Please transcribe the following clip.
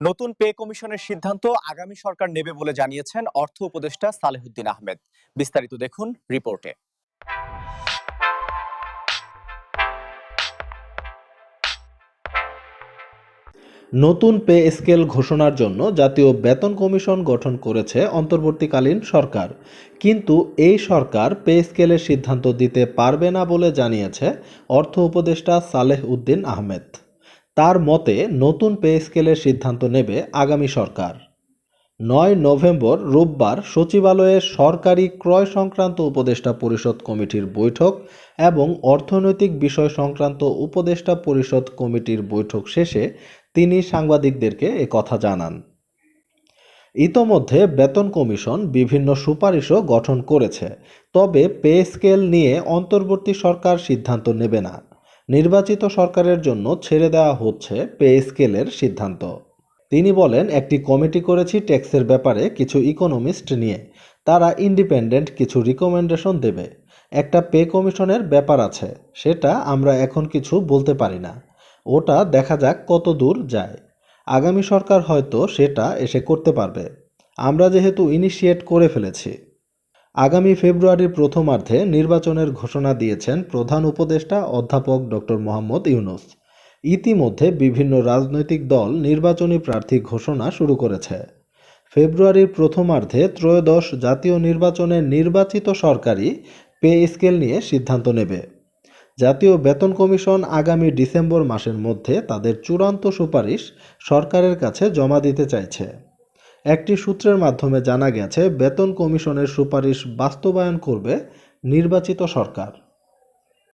নতুন পে কমিশনের সিদ্ধান্ত আগামী সরকার নেবে বলে জানিয়েছেন অর্থ উপদেষ্টা সালেহুদ্দিন আহমেদ। বিস্তারিত দেখুন রিপোর্টে। নতুন পে স্কেল ঘোষণার জন্য জাতীয় বেতন কমিশন গঠন করেছে অন্তর্বর্তীকালীন সরকার, কিন্তু এই সরকার পে স্কেলের সিদ্ধান্ত দিতে পারবে না বলে জানিয়েছে অর্থ উপদেষ্টা সালেহ উদ্দিন আহমেদ। তার মতে নতুন পে স্কেলের সিদ্ধান্ত নেবে আগামী সরকার। ৯ নভেম্বর রোববার সচিবালয়ে সরকারি ক্রয় সংক্রান্ত উপদেষ্টা পরিষদ কমিটির বৈঠক এবং অর্থনৈতিক বিষয় সংক্রান্ত উপদেষ্টা পরিষদ কমিটির বৈঠক শেষে তিনি সাংবাদিকদেরকে একথা জানান। ইতোমধ্যে বেতন কমিশন বিভিন্ন সুপারিশও গঠন করেছে, তবে পে স্কেল নিয়ে অন্তর্বর্তী সরকার সিদ্ধান্ত নেবে না। নির্বাচিত সরকারের জন্য ছেড়ে দেওয়া হচ্ছে পে স্কেলের সিদ্ধান্ত। তিনি বলেন, একটি কমিটি করেছি ট্যাক্সের ব্যাপারে কিছু ইকোনমিস্ট নিয়ে, তারা ইন্ডিপেন্ডেন্ট কিছু রিকমেন্ডেশন দেবে। একটা পে কমিশনের ব্যাপার আছে, সেটা আমরা এখন কিছু বলতে পারি না, ওটা দেখা যাক কত দূর যায়। আগামী সরকার হয়তো সেটা এসে করতে পারবে, আমরা যেহেতু ইনিশিয়েট করে ফেলেছি। আগামী ফেব্রুয়ারির প্রথমার্ধে নির্বাচনের ঘোষণা দিয়েছেন প্রধান উপদেষ্টা অধ্যাপক ডক্টর মোহাম্মদ ইউনূস। ইতিমধ্যে বিভিন্ন রাজনৈতিক দল নির্বাচনী প্রার্থী ঘোষণা শুরু করেছে। ফেব্রুয়ারির প্রথমার্ধে ত্রয়োদশ জাতীয় নির্বাচনে নির্বাচিত সরকারই পে স্কেল নিয়ে সিদ্ধান্ত নেবে। জাতীয় বেতন কমিশন আগামী ডিসেম্বর মাসের মধ্যে তাদের চূড়ান্ত সুপারিশ সরকারের কাছে জমা দিতে চাইছে। একটি সূত্রের মাধ্যমে জানা গেছে, বেতন কমিশনের সুপারিশ বাস্তবায়ন করবে নির্বাচিত সরকার।